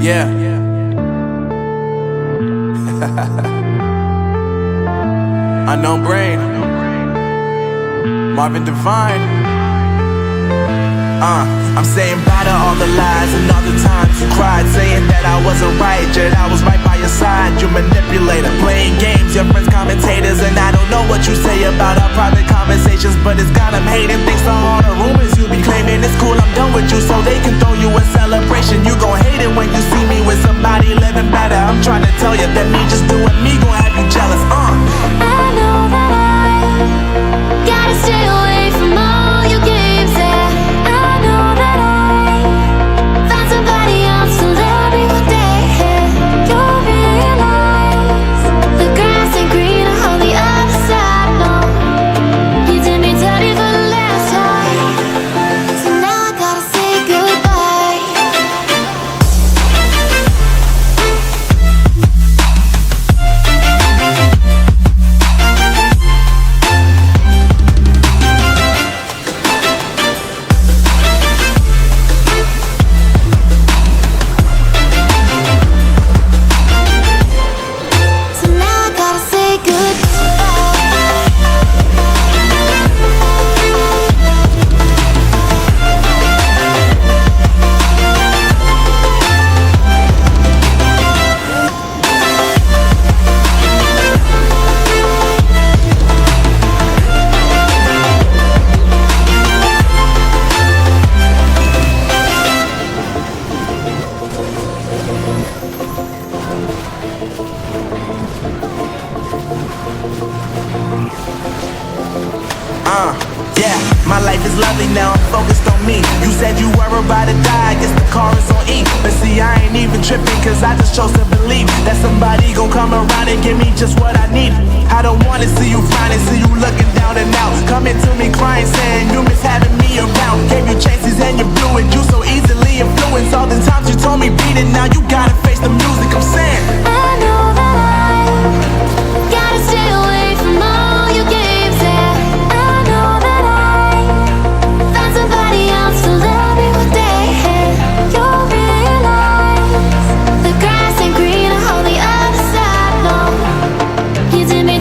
Yeah. Unknown Brain, Marvin Divine. I'm saying bye to all the lies and all the times you cried, saying that I wasn't right, yet I was right by your side. You manipulator, playing games, your friends commentators, and I don't know what you say about our private conversations, but it's got them hating. Thanks to all the rumors you be claiming. It's cool, I'm done with you, so they can throw you a celebration. You gon' hate it when you see me with somebody living better. I'm trying to tell you that me just doing me gon' have you jealous. I know that I gotta stay away from all your games, yeah. I know that I found somebody else to love me one day, yeah. You'll realize the grass ain't greener on the other side, no. You did me dirty for the last time, so now I gotta say goodbye. So now I gotta say Yeah, my life is lovely now, I'm focused on me. You said you were about to die, I guess the car is on E. But see, I ain't even tripping, cause I just chose to believe that somebody gon' come around and give me just what I need. I don't wanna see you finding, see you looking down and out, coming to me crying, saying you miss having me around. Gave you chances and you blew it, you so easily influenced. All the times you told me beat it, now you gotta face the music. I'm saying I know that I gotta stay away from all your games, yeah. I know that I found somebody else to love me one day, yeah. You'll realize the grass ain't greener on the other side, no. You did me